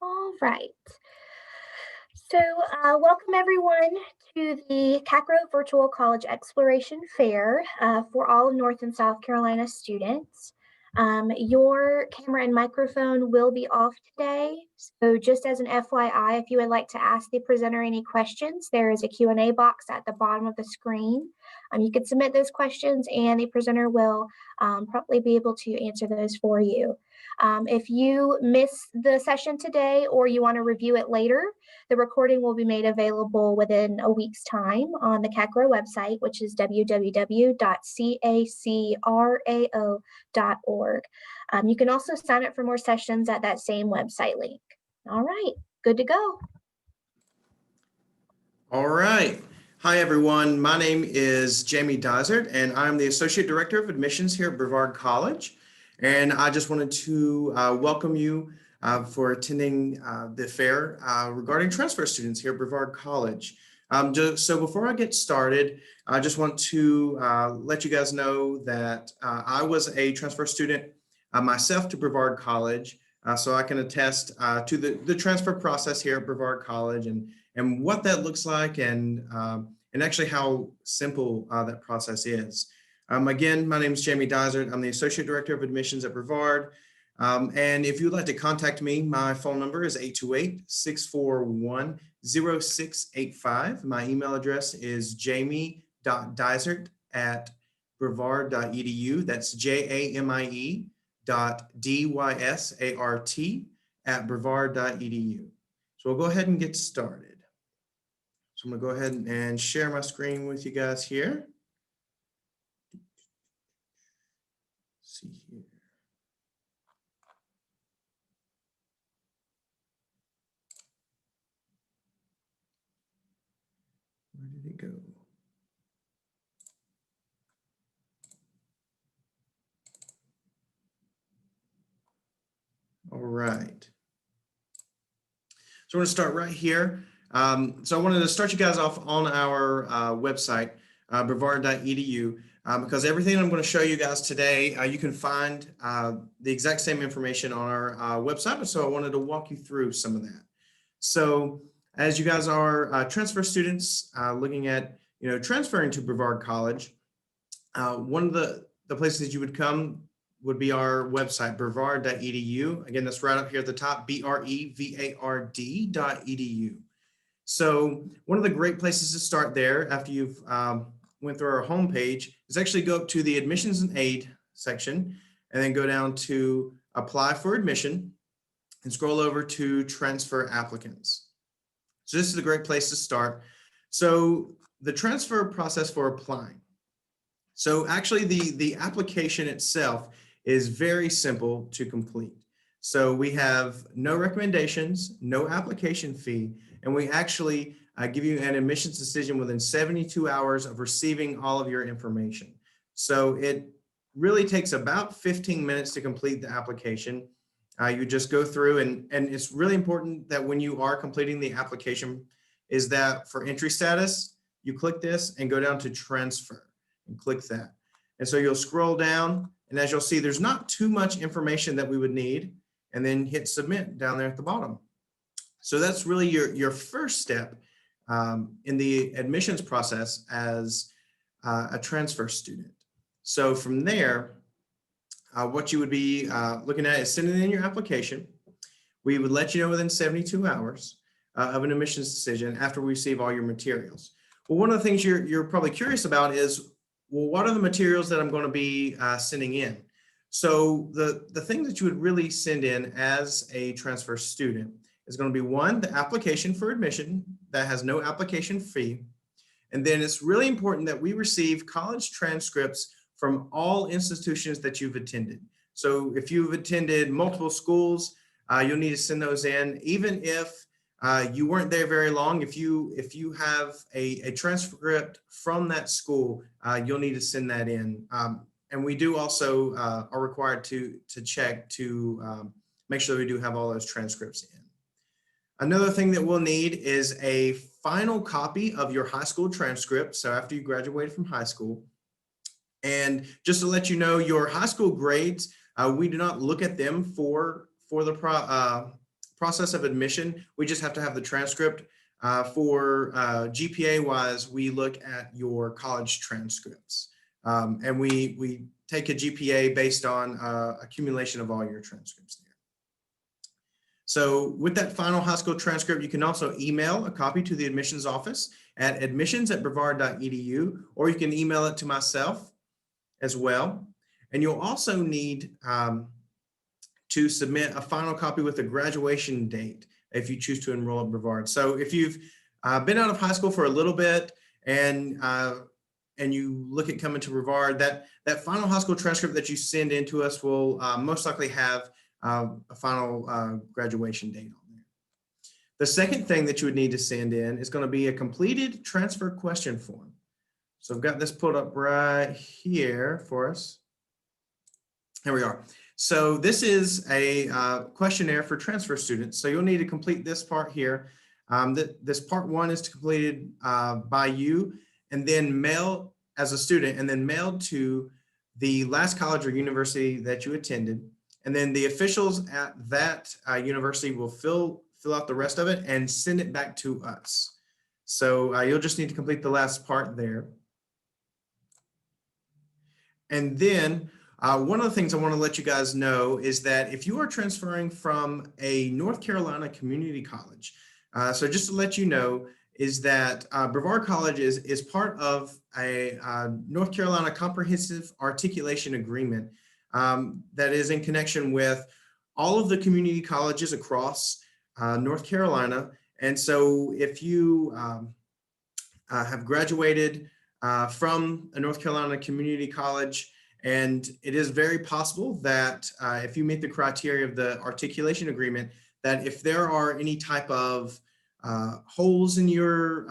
All right. So, welcome everyone to the CACRAO Virtual College Exploration Fair for all of North and South Carolina students. Your camera and microphone will be off today. So just as an FYI, if you would like to ask the presenter any questions, there is a Q&A box at the bottom of the screen. You can submit those questions and the presenter will probably be able to answer those for you. If you miss the session today or you want to review it later, the recording will be made available within a week's time on the CACRAO website, which is www.cacrao.org. You can also sign up for more sessions at that same website link. All right, good to go. All right. Hi, everyone. My name is Jamie Dysart, and I'm the Associate Director of Admissions here at Brevard College. And I just wanted to welcome you for attending the fair regarding transfer students here at Brevard College. So before I get started, I just want to let you guys know that I was a transfer student myself to Brevard College, so I can attest to the transfer process here at Brevard College and what that looks like and actually how simple that process is. Again, my name is Jamie Dysart. I'm the Associate Director of Admissions at Brevard. And if you'd like to contact me, my phone number is 828-641-0685. My email address is jamie.dysart@brevard.edu. That's JAMIE.DYSART@brevard.edu. So we'll go ahead and get started. So I'm going to go ahead and share my screen with you guys here. Let's see here. Where did it go? All right. So we're going to start right here. So I wanted to start you guys off on our website, brevard.edu, because everything I'm going to show you guys today, you can find the exact same information on our website. So I wanted to walk you through some of that. So as you guys are transfer students looking at, transferring to Brevard College, one of the places that you would come would be our website, brevard.edu. Again, that's right up here at the top, BREVARD.edu. So one of the great places to start there after you've went through our homepage is actually go up to the admissions and aid section and then go down to apply for admission and scroll over to transfer applicants. So this is a great place to start. So the transfer process for applying. So actually the application itself is very simple to complete. So we have no recommendations, no application fee, and we actually give you an admissions decision within 72 hours of receiving all of your information. So it really takes about 15 minutes to complete the application. You just go through and it's really important that when you are completing the application is that for entry status, you click this and go down to transfer and click that. And so you'll scroll down and as you'll see, there's not too much information that we would need and then hit submit down there at the bottom. So that's really your first step in the admissions process as a transfer student. So from there, what you would be looking at is sending in your application. We would let you know within 72 hours of an admissions decision after we receive all your materials. Well, one of the things you're probably curious about is, well, what are the materials that I'm going to be sending in? So the thing that you would really send in as a transfer student is going to be one, the application for admission that has no application fee. And then it's really important that we receive college transcripts from all institutions that you've attended. So if you've attended multiple schools, you'll need to send those in. Even if you weren't there very long, if you have a transcript from that school, you'll need to send that in. And we do also are required to check to make sure that we do have all those transcripts in. Another thing that we'll need is a final copy of your high school transcript. So after you graduated from high school. And just to let you know, your high school grades, we do not look at them for the process of admission, we just have to have the transcript. For GPA wise, we look at your college transcripts. And we take a GPA based on accumulation of all your transcripts there. So with that final high school transcript, you can also email a copy to the admissions office at admissions@brevard.edu, or you can email it to myself as well. And you'll also need to submit a final copy with a graduation date if you choose to enroll at Brevard. So if you've been out of high school for a little bit and you look at coming to Brevard, that final high school transcript that you send in to us will most likely have a final graduation date on there. The second thing that you would need to send in is going to be a completed transfer question form. So I've got this pulled up right here for us. Here we are. So this is a questionnaire for transfer students. So you'll need to complete this part here. This part 1 is completed by you and then mailed as a student and then mailed to the last college or university that you attended. And then the officials at that university will fill out the rest of it and send it back to us. So you'll just need to complete the last part there. And then one of the things I want to let you guys know is that if you are transferring from a North Carolina community college, so just to let you know, is that Brevard College is part of a North Carolina Comprehensive Articulation Agreement that is in connection with all of the community colleges across North Carolina. And so if you have graduated from a North Carolina community college, and it is very possible that if you meet the criteria of the articulation agreement, that if there are any type of holes in your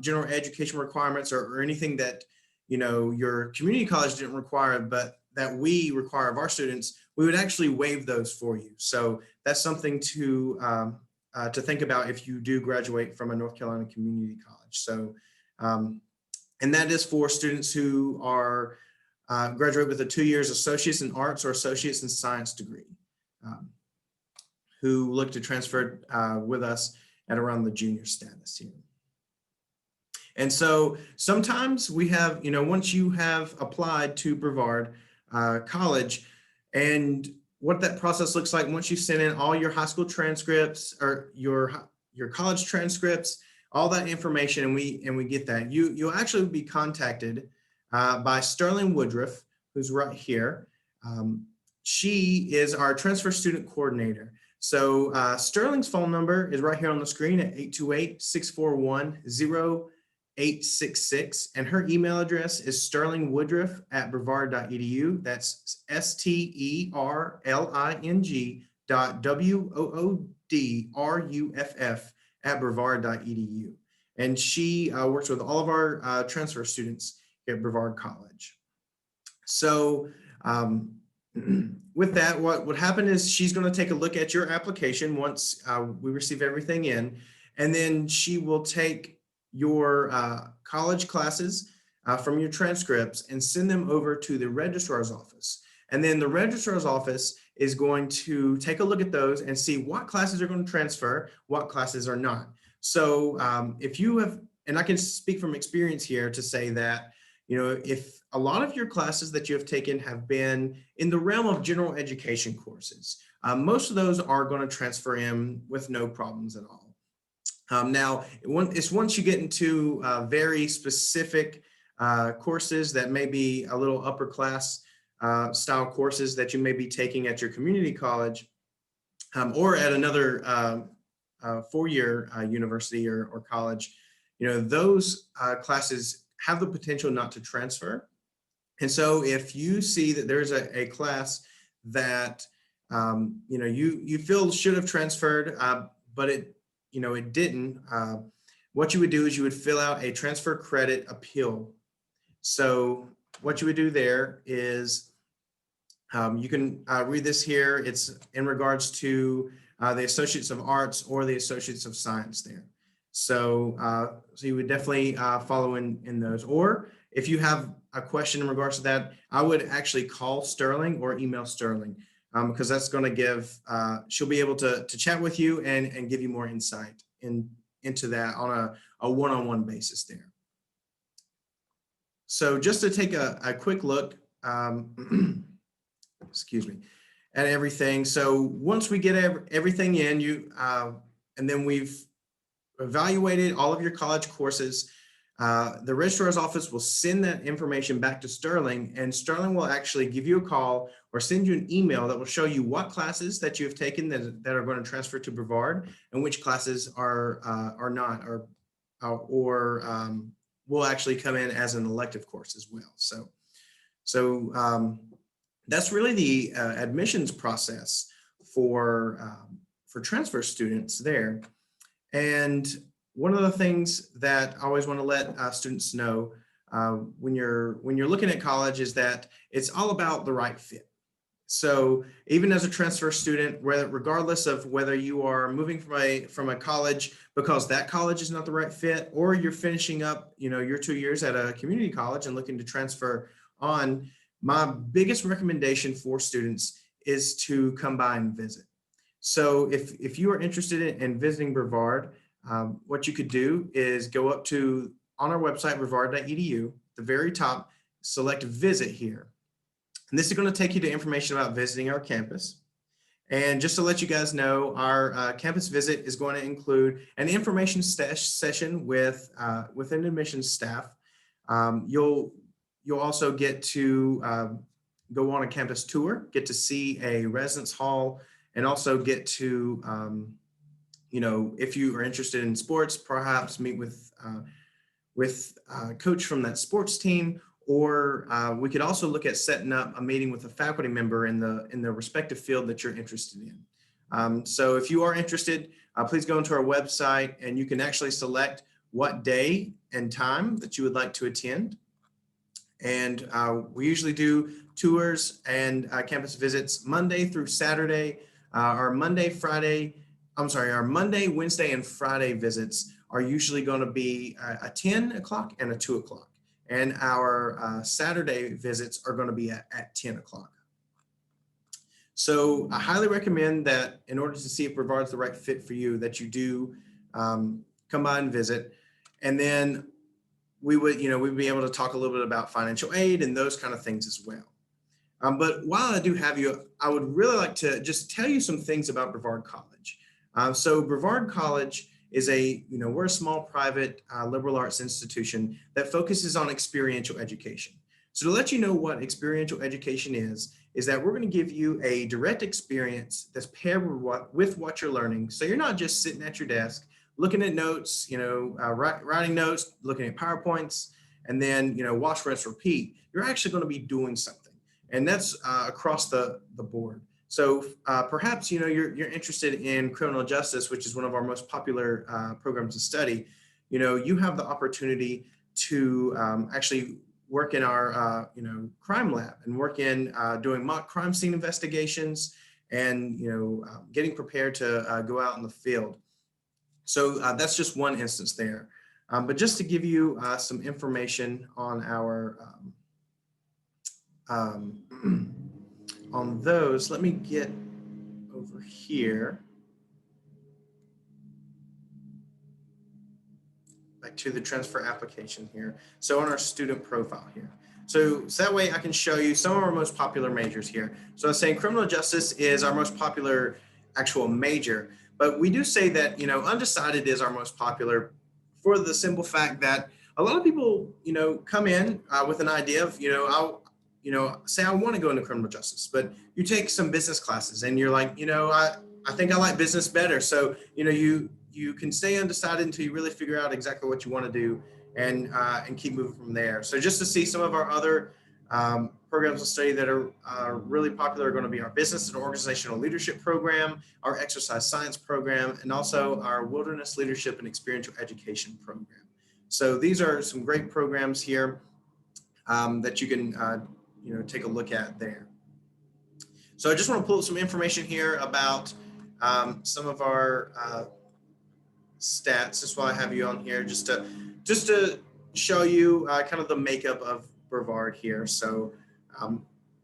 general education requirements or anything that your community college didn't require, but that we require of our students, we would actually waive those for you. So that's something to think about if you do graduate from a North Carolina community college. So, and that is for students who are graduate with a 2 years Associates in Arts or Associates in Science degree, who look to transfer with us at around the junior status here. And so sometimes we have, once you have applied to Brevard College, and what that process looks like once you send in all your high school transcripts or your college transcripts, all that information, and we get that, you'll actually be contacted by Sterling Woodruff, who's right here. She is our transfer student coordinator. So Sterling's phone number is right here on the screen at 828-641-0866. And her email address is sterlingwoodruff@brevard.edu. That's STERLING.WOODRUFF@brevard.edu. And she works with all of our transfer students at Brevard College. So with that, what would happen is she's going to take a look at your application once we receive everything in, and then she will take your college classes from your transcripts and send them over to the registrar's office. And then the registrar's office is going to take a look at those and see what classes are going to transfer, what classes are not. So if you have, and I can speak from experience here to say that, if a lot of your classes that you have taken have been in the realm of general education courses, most of those are going to transfer in with no problems at all. Now, it's once you get into very specific courses that may be a little upper class style courses that you may be taking at your community college or at another four-year university or college, those classes have the potential not to transfer. And so if you see that there's a class that you feel should have transferred, but it didn't, what you would do is you would fill out a transfer credit appeal. So what you would do there is you can read this here. It's in regards to the Associates of Arts or the Associates of Science there. So, so you would definitely follow in those. Or if you have a question in regards to that, I would actually call Sterling or email Sterling. because that's going to give, she'll be able to chat with you and give you more insight into that on a one-on-one basis there. So just to take a quick look, excuse me, at everything. So once we get everything in, and then we've evaluated all of your college courses, the registrar's office will send that information back to Sterling, and Sterling will actually give you a call or send you an email that will show you what classes that you have taken that are going to transfer to Brevard and which classes are not, or will actually come in as an elective course as well. So that's really the admissions process for transfer students there. And one of the things that I always want to let students know when you're looking at college is that it's all about the right fit. So even as a transfer student, regardless of whether you are moving from a college because that college is not the right fit, or you're finishing up, your 2 years at a community college and looking to transfer on, my biggest recommendation for students is to come by and visit. So if you are interested in visiting Brevard, what you could do is go up to, on our website, brevard.edu, at the very top, select visit here. And this is going to take you to information about visiting our campus. And just to let you guys know, our campus visit is going to include an information session with an admissions staff. You'll also get to go on a campus tour, get to see a residence hall, and also get to, if you are interested in sports, perhaps meet with a coach from that sports team. Or we could also look at setting up a meeting with a faculty member in the respective field that you're interested in. So if you are interested, please go into our website and you can actually select what day and time that you would like to attend. And we usually do tours and campus visits Monday through Saturday. Our Monday, Wednesday, and Friday visits are usually going to be a 10 o'clock and a 2 o'clock. And our Saturday visits are going to be at 10 o'clock. So I highly recommend that in order to see if Brevard's the right fit for you, that you do come by and visit. And then we'd be able to talk a little bit about financial aid and those kind of things as well. But while I do have you, I would really like to just tell you some things about Brevard College. So Brevard College is we're a small private liberal arts institution that focuses on experiential education. So to let you know what experiential education is that we're going to give you a direct experience that's paired with what you're learning. So you're not just sitting at your desk looking at notes, writing notes, looking at PowerPoints, and then, wash, rinse, repeat. You're actually going to be doing something. And that's across the board. So perhaps, you're interested in criminal justice, which is one of our most popular programs to study. You have the opportunity to actually work in our, crime lab and work in doing mock crime scene investigations and, getting prepared to go out in the field. So that's just one instance there. But just to give you some information on our on those, let me get over here back to the transfer application here. So on our student profile here. So that way I can show you some of our most popular majors here. So I was saying criminal justice is our most popular actual major, but we do say that, undecided is our most popular for the simple fact that a lot of people, come in with an idea of, say I want to go into criminal justice, but you take some business classes and you're like, I think I like business better. So, you can stay undecided until you really figure out exactly what you want to do and keep moving from there. So just to see some of our other programs of study that are really popular are going to be our business and organizational leadership program, our exercise science program, and also our wilderness leadership and experiential education program. So these are some great programs here that you can take a look at there. So I just want to pull up some information here about some of our stats. That's why I have you on here, just to show you kind of the makeup of Brevard here. So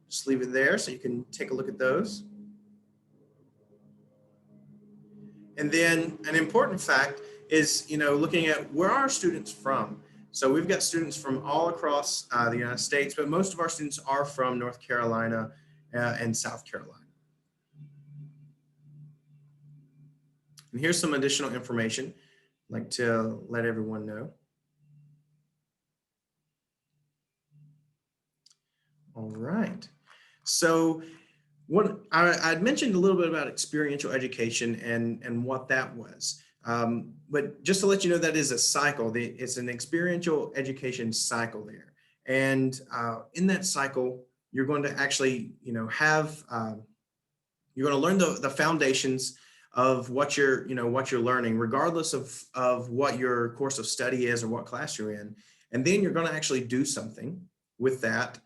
just leave it there so you can take a look at those. And then an important fact is, looking at where are our students from. So we've got students from all across the United States, but most of our students are from North Carolina and South Carolina. And here's some additional information I'd like to let everyone know. All right. So what I'd mentioned a little bit about experiential education and what that was. But just to let you know, that is a cycle. It's an experiential education cycle there. And in that cycle, you're going to actually, have, you're going to learn the foundations of what you're learning, regardless of what your course of study is or what class you're in. And then you're going to actually do something with that.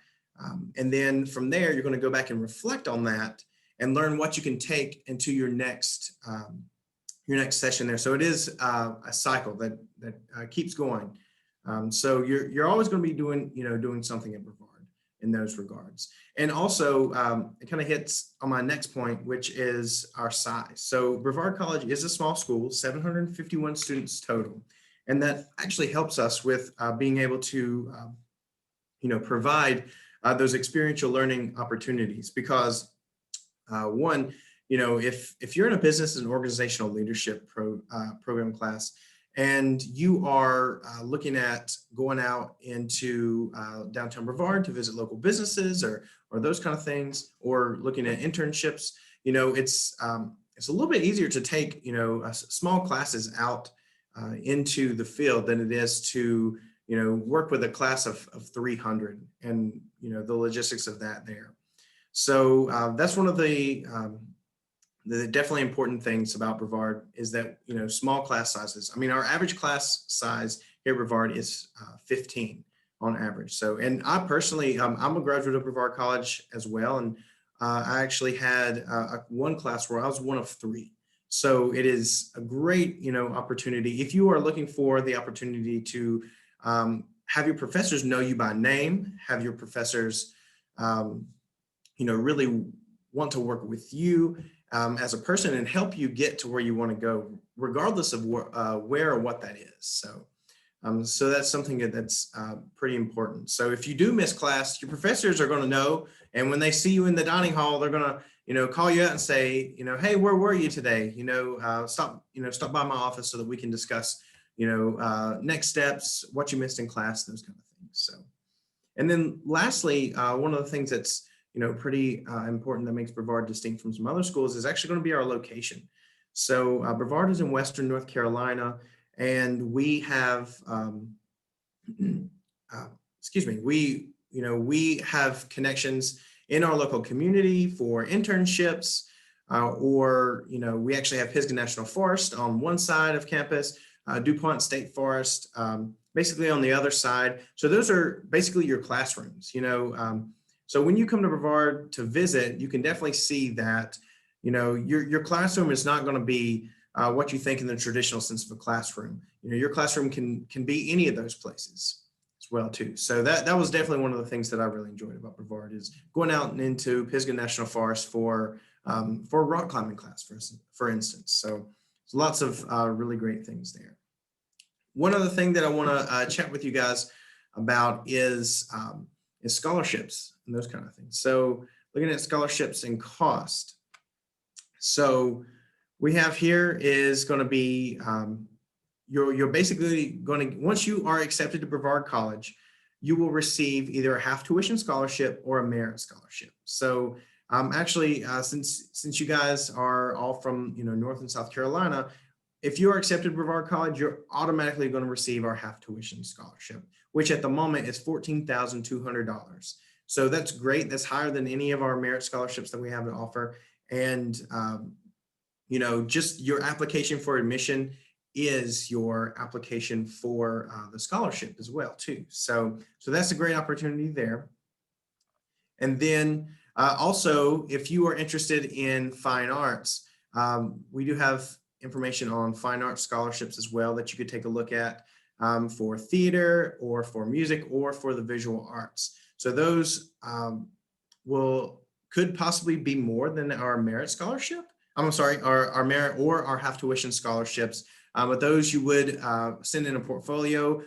And then from there, you're going to go back and reflect on that and learn what you can take into your next session there. So it is a cycle that keeps going. So you're always going to be doing something at Brevard in those regards. And also, it kind of hits on my next point, which is our size. So Brevard College is a small school, 751 students total. And that actually helps us with being able to, provide those experiential learning opportunities because one, if you're in a business and organizational leadership program class and you are looking at going out into downtown Brevard to visit local businesses or those kind of things, or looking at internships, it's a little bit easier to take, small classes out into the field than it is to, work with a class of 300 and, the logistics of that there. So that's one of the definitely important things about Brevard is that, small class sizes. I mean, our average class size here at Brevard is 15 on average. So, and I personally, I'm a graduate of Brevard College as well. And I actually had one class where I was one of 3. So it is a great, opportunity. If you are looking for the opportunity to have your professors know you by name, have your professors, really want to work with you as a person and help you get to where you want to go, regardless of where or what that is. So that's something that's pretty important. So if you do miss class, your professors are going to know, and when they see you in the dining hall, they're going to, call you out and say, hey, where were you today? Stop by my office so that we can discuss, next steps, what you missed in class, those kind of things. So, and then lastly, one of the things that's pretty important that makes Brevard distinct from some other schools is actually going to be our location. So Brevard is in Western North Carolina, and we have, we have connections in our local community for internships, or, we actually have Pisgah National Forest on one side of campus, DuPont State Forest, basically on the other side. So those are basically your classrooms, so when you come to Brevard to visit, you can definitely see that, your classroom is not going to be what you think in the traditional sense of a classroom. Your classroom can be any of those places as well too. So that was definitely one of the things that I really enjoyed about Brevard is going out and into Pisgah National Forest for a rock climbing class, for instance. So there's lots of really great things there. One other thing that I want to chat with you guys about is scholarships and those kind of things. So looking at scholarships and cost. So we have here is going to be, you're basically going to, once you are accepted to Brevard College, you will receive either a half tuition scholarship or a merit scholarship. So actually, since you guys are all from, North and South Carolina, if you are accepted to Brevard College, you're automatically going to receive our half tuition scholarship, which at the moment is $14,200. So that's great. That's higher than any of our merit scholarships that we have to offer. And, just your application for admission is your application for the scholarship as well too. So that's a great opportunity there. And then also, if you are interested in fine arts, we do have information on fine arts scholarships as well that you could take a look at for theater or for music or for the visual arts. So those could possibly be more than our merit scholarship. I'm sorry, our merit or our half tuition scholarships. But those you would send in a portfolio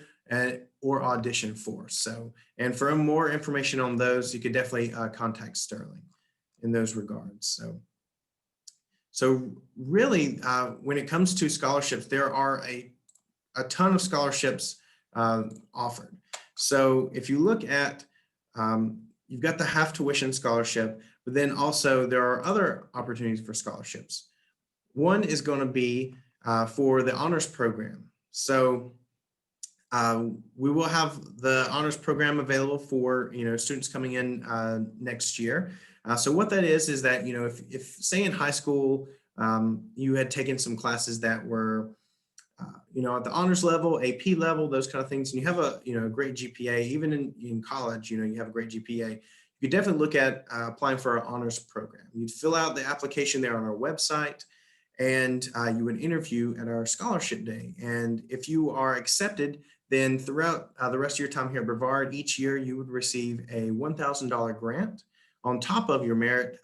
or audition for. So, and for more information on those, you could definitely contact Sterling in those regards. So really, when it comes to scholarships, there are a ton of scholarships offered. So if you look at, you've got the half tuition scholarship, but then also there are other opportunities for scholarships. One is going to be for the honors program. So we will have the honors program available for students coming in next year. So what that is that if say in high school you had taken some classes that were at the honors level, AP level, those kind of things, and you have a great GPA, even in college, you have a great GPA, you could definitely look at applying for our honors program. You'd fill out the application there on our website, and you would interview at our scholarship day. And if you are accepted, then throughout the rest of your time here at Brevard, each year you would receive a $1,000 grant on top of your merit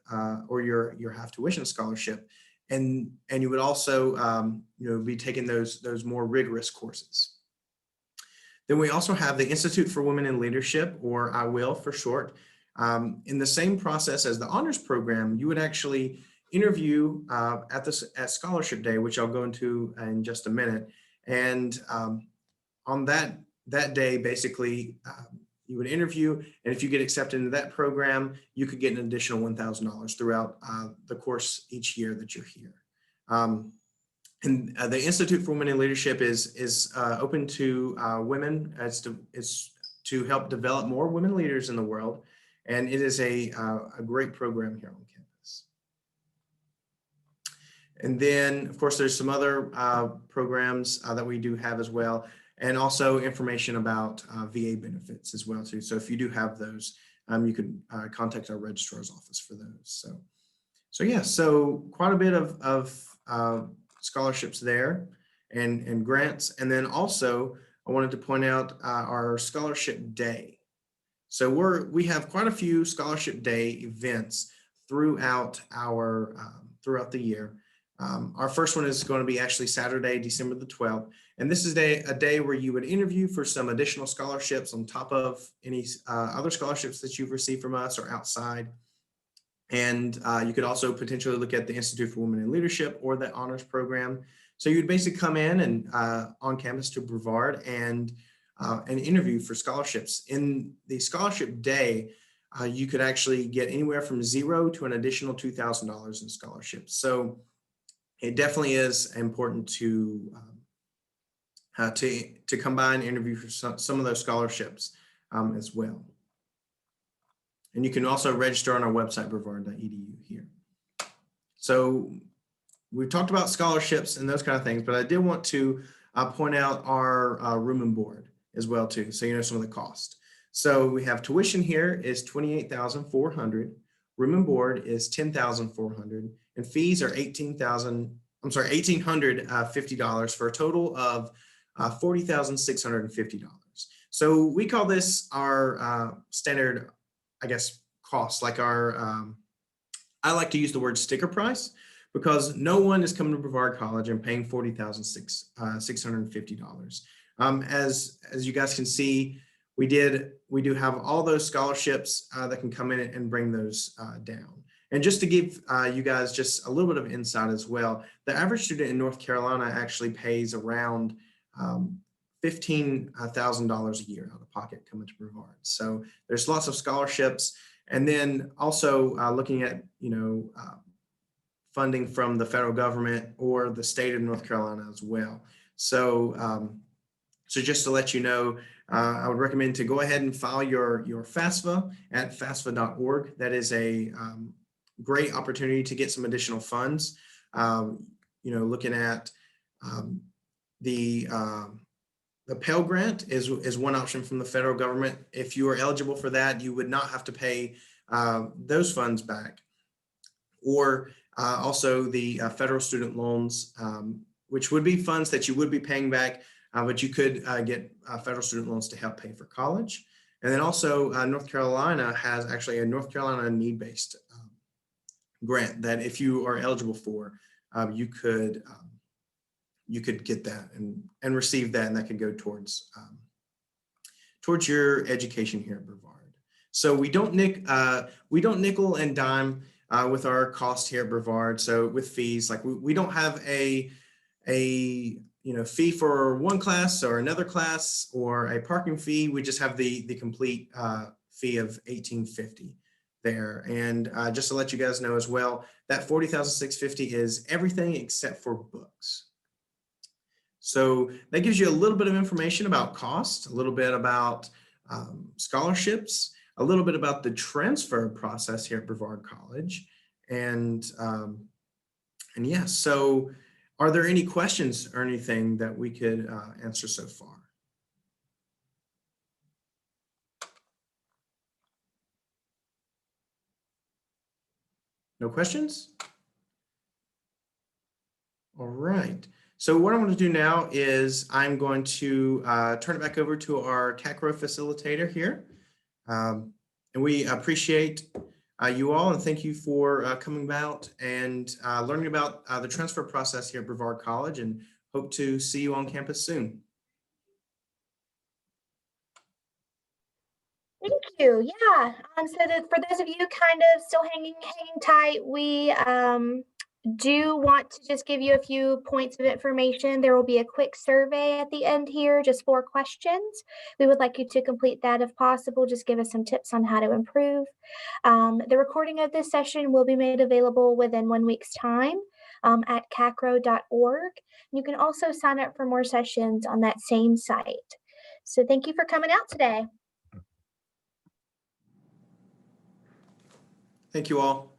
or your half tuition scholarship. And you would also be taking those more rigorous courses. Then we also have the Institute for Women in Leadership, or IWIL for short. In the same process as the honors program, you would actually interview at scholarship day, which I'll go into in just a minute. And on that day, basically, you would interview, and if you get accepted into that program, you could get an additional $1,000 throughout the course each year that you're here. And the Institute for Women in Leadership is open to women as to help develop more women leaders in the world, and it is a great program here on campus. And then, of course, there's some other programs that we do have as well, and also information about VA benefits as well too. So if you do have those, you could contact our registrar's office for those. So yeah, so quite a bit of scholarships there and grants. And then also I wanted to point out our scholarship day. So we have quite a few scholarship day events throughout throughout the year. Our first one is going to be actually Saturday, December the 12th. And this is a day where you would interview for some additional scholarships on top of any other scholarships that you've received from us or outside. And you could also potentially look at the Institute for Women in Leadership or the honors program. So you'd basically come in and on campus to Brevard and interview for scholarships. In the scholarship day, you could actually get anywhere from $0 to an additional $2,000 in scholarships. So it definitely is important to come by and interview for some of those scholarships as well. And you can also register on our website, brevard.edu here. So we've talked about scholarships and those kind of things, but I did want to point out our room and board as well too, so you know some of the cost. So we have tuition here is $28,400, room and board is $10,400, and fees are $1,850 for a total of $40,650. So we call this our standard, I guess, cost, like our, I like to use the word sticker price, because no one is coming to Brevard College and paying $40,650. As you guys can see, we do have all those scholarships that can come in and bring those down. And just to give you guys just a little bit of insight as well, the average student in North Carolina actually pays around $15,000 a year out of pocket coming to Brevard. So there's lots of scholarships. And then also looking at, funding from the federal government or the state of North Carolina as well. So, so just to let you know, I would recommend to go ahead and file your FAFSA at FAFSA.org. That is a great opportunity to get some additional funds. Looking at the Pell Grant is one option from the federal government. If you are eligible for that, you would not have to pay those funds back. Or also the federal student loans, which would be funds that you would be paying back, but you could get federal student loans to help pay for college. And then also North Carolina has actually a North Carolina need-based grant that if you are eligible for, you could get that and receive that, and that could go towards your education here at Brevard. So we don't nickel and dime with our cost here at Brevard. So with fees, like we don't have a fee for one class or another class or a parking fee. We just have the complete fee of $1,850 there. And just to let you guys know as well, that $40,650 is everything except for books. So that gives you a little bit of information about cost, a little bit about scholarships, a little bit about the transfer process here at Brevard College. And yeah, so are there any questions or anything that we could answer so far? No questions? All right. So what I'm going to do now is I'm going to turn it back over to our CACRAO facilitator here. And we appreciate you all, and thank you for coming out and learning about the transfer process here at Brevard College, and hope to see you on campus soon. Thank you. Yeah. So for those of you kind of still hanging tight, we do want to just give you a few points of information. There will be a quick survey at the end here, just 4 questions. We would like you to complete that if possible. Just give us some tips on how to improve. The recording of this session will be made available within 1 week's time at CACRAO.org. You can also sign up for more sessions on that same site. So thank you for coming out today. Thank you all.